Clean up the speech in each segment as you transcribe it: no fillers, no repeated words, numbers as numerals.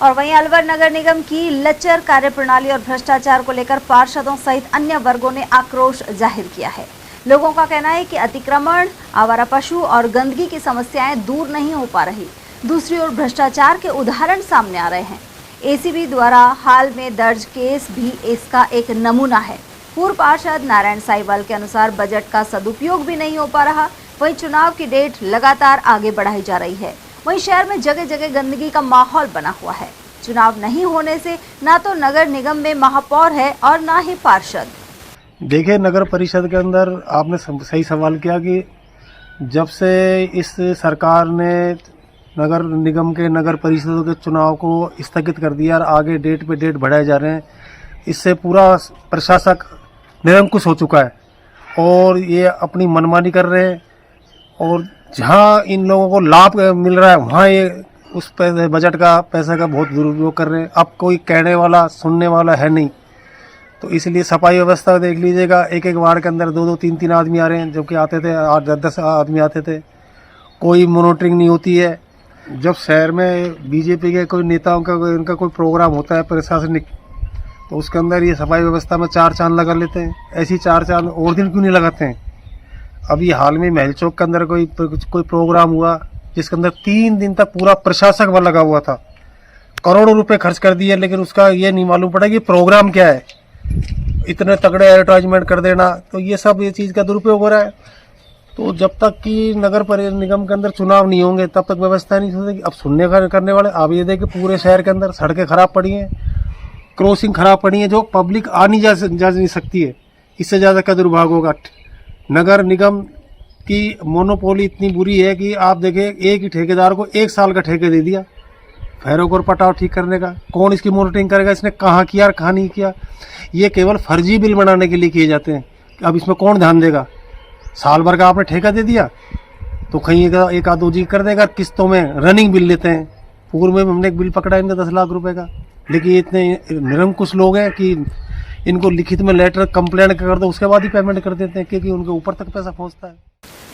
और वहीं अलवर नगर निगम की लचर कार्यप्रणाली और भ्रष्टाचार को लेकर पार्षदों सहित अन्य वर्गों ने आक्रोश जाहिर किया है। लोगों का कहना है कि अतिक्रमण, आवारा पशु और गंदगी की समस्याएं दूर नहीं हो पा रही। दूसरी ओर भ्रष्टाचार के उदाहरण सामने आ रहे हैं। एसीबी द्वारा हाल में दर्ज केस भी इसका एक नमूना है। पूर्व पार्षद नारायण साईवाल के अनुसार बजट का सदुपयोग भी नहीं हो पा रहा। वहीं चुनाव की डेट लगातार आगे बढ़ाई जा रही है। वहीं शहर में जगह जगह गंदगी का माहौल बना हुआ है। चुनाव नहीं होने से ना तो नगर निगम में महापौर है और ना ही पार्षद। देखिए, नगर परिषद के अंदर आपने सही सवाल किया कि जब से इस सरकार ने नगर निगम के नगर परिषदों के चुनाव को स्थगित कर दिया और आगे डेट पे डेट बढ़ाए जा रहे हैं, इससे पूरा प्रशासक निरंकुश हो चुका है और ये अपनी मनमानी कर रहे हैं। और जहां इन लोगों को लाभ मिल रहा है वहां ये उस पैसे बजट का पैसे का बहुत दुरुपयोग कर रहे हैं। अब कोई कहने वाला सुनने वाला है नहीं, तो इसलिए सफाई व्यवस्था देख लीजिएगा, एक एक वार्ड के अंदर 2-2, 3-3 आदमी आ रहे हैं, जबकि आते थे 8-10 आदमी आते थे। कोई मॉनिटरिंग नहीं होती है। जब शहर में बीजेपी के कोई नेताओं का इनका कोई प्रोग्राम होता है प्रशासनिक, तो उसके अंदर ये सफाई व्यवस्था में 4 चांद लगा लेते हैं। ऐसी 4 चांद और दिन क्यों नहीं लगाते हैं? अभी हाल में महल चौक के अंदर कोई प्रोग्राम हुआ जिसके अंदर 3 दिन तक पूरा प्रशासक वहाँ लगा हुआ था। करोड़ों रुपए खर्च कर दिए, लेकिन उसका ये नहीं मालूम पड़ा कि प्रोग्राम क्या है। इतने तगड़े एडवर्टाइजमेंट कर देना, तो ये सब ये चीज़ का दुरुपयोग हो रहा है। तो जब तक कि नगर निगम के अंदर चुनाव नहीं होंगे तब तक व्यवस्था नहीं सुनेगी। अब सुनने करने वाले आप ये देखें, पूरे शहर के अंदर सड़कें खराब पड़ी हैं, क्रॉसिंग खराब पड़ी हैं, जो पब्लिक आ नहीं जा नहीं सकती है। इससे ज़्यादा क्या दुर्भाग्य होगा। नगर निगम की मोनोपोली इतनी बुरी है कि आप देखें, एक ही ठेकेदार को 1 साल का ठेके दे दिया फैरों और पटाव ठीक करने का। कौन इसकी मॉनिटरिंग करेगा, इसने कहाँ किया और कहाँ नहीं किया? ये केवल फर्जी बिल बनाने के लिए किए जाते हैं। अब इसमें कौन ध्यान देगा? साल भर का आपने ठेका दे दिया तो कहीं एक आध 2 जी कर देगा। किस्तों में रनिंग बिल लेते हैं। पूर्व में हमने एक बिल पकड़ा इनका 10 लाख रुपए का, लेकिन इतने निरंकुश लोग हैं कि इनको लिखित में लेटर कंप्लेंट कर दो, उसके बाद ही पेमेंट कर देते हैं, क्योंकि उनके ऊपर तक पैसा पहुंचता है।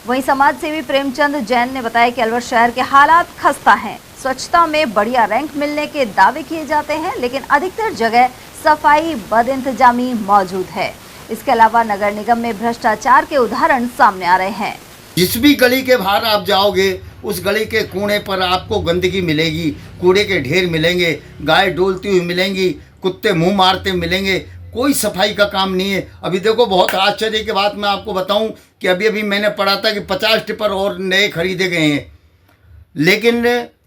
वहीं समाज सेवी प्रेमचंद जैन ने बताया कि अलवर शहर के हालात खस्ता हैं। स्वच्छता में बढ़िया रैंक मिलने के दावे किए जाते हैं, लेकिन अधिकतर जगह सफाई बदइंतजामी मौजूद है। इसके अलावा नगर निगम में भ्रष्टाचार के उदाहरण सामने आ रहे हैं। जिस भी गली के बाहर आप जाओगे, उस गली के कोने पर आपको गंदगी मिलेगी, कूड़े के ढेर मिलेंगे, गाय डोलती हुई मिलेंगी, कुत्ते मुंह मारते मिलेंगे। कोई सफाई का काम नहीं है। अभी देखो, बहुत आश्चर्य की बात मैं आपको बताऊं कि अभी मैंने पढ़ा था कि 50 टिपर और नए खरीदे गए हैं, लेकिन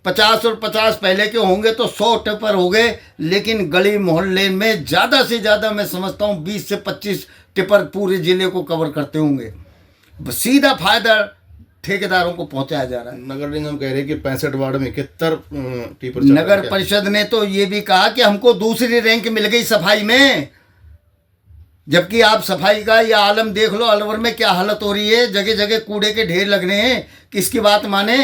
50 और 50 पहले के होंगे तो 100 टिपर हो गए। लेकिन गली मोहल्ले में ज़्यादा से ज़्यादा मैं समझता हूँ 20 से 25 टिपर पूरे ज़िले को कवर करते होंगे। सीधा फायदा ठेकेदारों को पहुंचाया जा रहा है। नगर निगम कह रहे हैं कि 65 वार्ड में 71 टिपर। नगर परिषद ने तो ये भी कहा कि हमको दूसरी रैंक मिल गई सफाई में, जबकि आप सफाई का ये आलम देख लो, अलवर में क्या हालत हो रही है। जगह जगह कूड़े के ढेर लग रहे हैं। किसकी बात माने?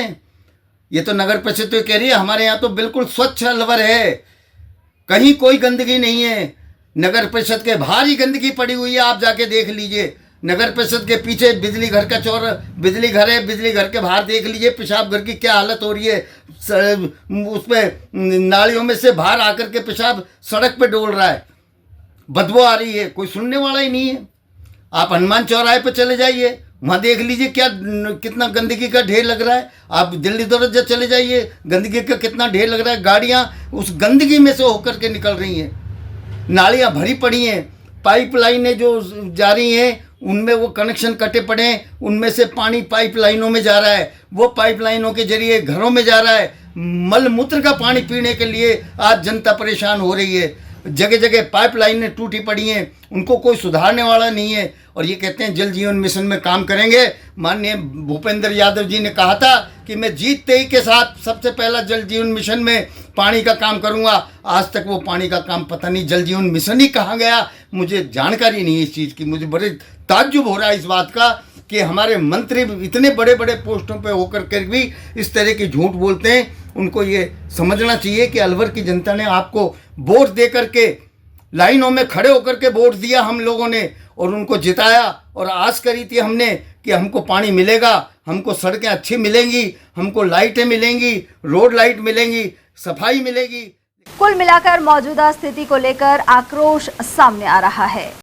ये तो नगर परिषद तो कह रही है हमारे यहाँ तो बिल्कुल स्वच्छ अलवर है, कहीं कोई गंदगी नहीं है। नगर परिषद के बाहर ही गंदगी पड़ी हुई है, आप जाके देख लीजिए। नगर परिषद के पीछे बिजली घर का बिजली घर है, बिजली घर के बाहर देख लीजिए पेशाब घर की क्या हालत हो रही है। उसमें नालियों में से बाहर आकर के पेशाब सड़क पे डोल रहा है, बदबू आ रही है, कोई सुनने वाला ही नहीं है। आप हनुमान चौराहे पे चले जाइए, वहाँ देख लीजिए कितना गंदगी का ढेर लग रहा है। आप दिल्ली दरवाजा चले जाइए, गंदगी का कितना ढेर लग रहा है। गाड़ियाँ उस गंदगी में से होकर के निकल रही हैं, नालियाँ भरी पड़ी हैं, पाइपलाइनें जो जा रही हैं उनमें वो कनेक्शन कटे पड़े हैं, उनमें से पानी पाइपलाइनों में जा रहा है, वो पाइपलाइनों के जरिए घरों में जा रहा है। मल मूत्र का पानी पीने के लिए आज जनता परेशान हो रही है। जगह जगह पाइपलाइनें टूटी पड़ी हैं, उनको कोई सुधारने वाला नहीं है। और ये कहते हैं जल जीवन मिशन में काम करेंगे। माननीय भूपेंद्र यादव जी ने कहा था कि मैं जीतते ही के साथ सबसे पहला जल जीवन मिशन में पानी का काम करूंगा। आज तक वो पानी का काम पता नहीं जल जीवन मिशन ही कहाँ गया, मुझे जानकारी नहीं है इस चीज़ की। मुझे बड़े ताज्जुब हो रहा है इस बात का कि हमारे मंत्री इतने बड़े बड़े पोस्टों पे होकर के भी इस तरह की झूठ बोलते हैं। उनको ये समझना चाहिए कि अलवर की जनता ने आपको वोट दे करके, लाइनों में खड़े होकर के वोट दिया हम लोगों ने और उनको जिताया, और आस करी थी हमने कि हमको पानी मिलेगा, हमको सड़कें अच्छी मिलेंगी, हमको लाइटें मिलेंगी, रोड लाइट मिलेंगी, सफाई मिलेगी। कुल मिलाकर मौजूदा स्थिति को लेकर आक्रोश सामने आ रहा है।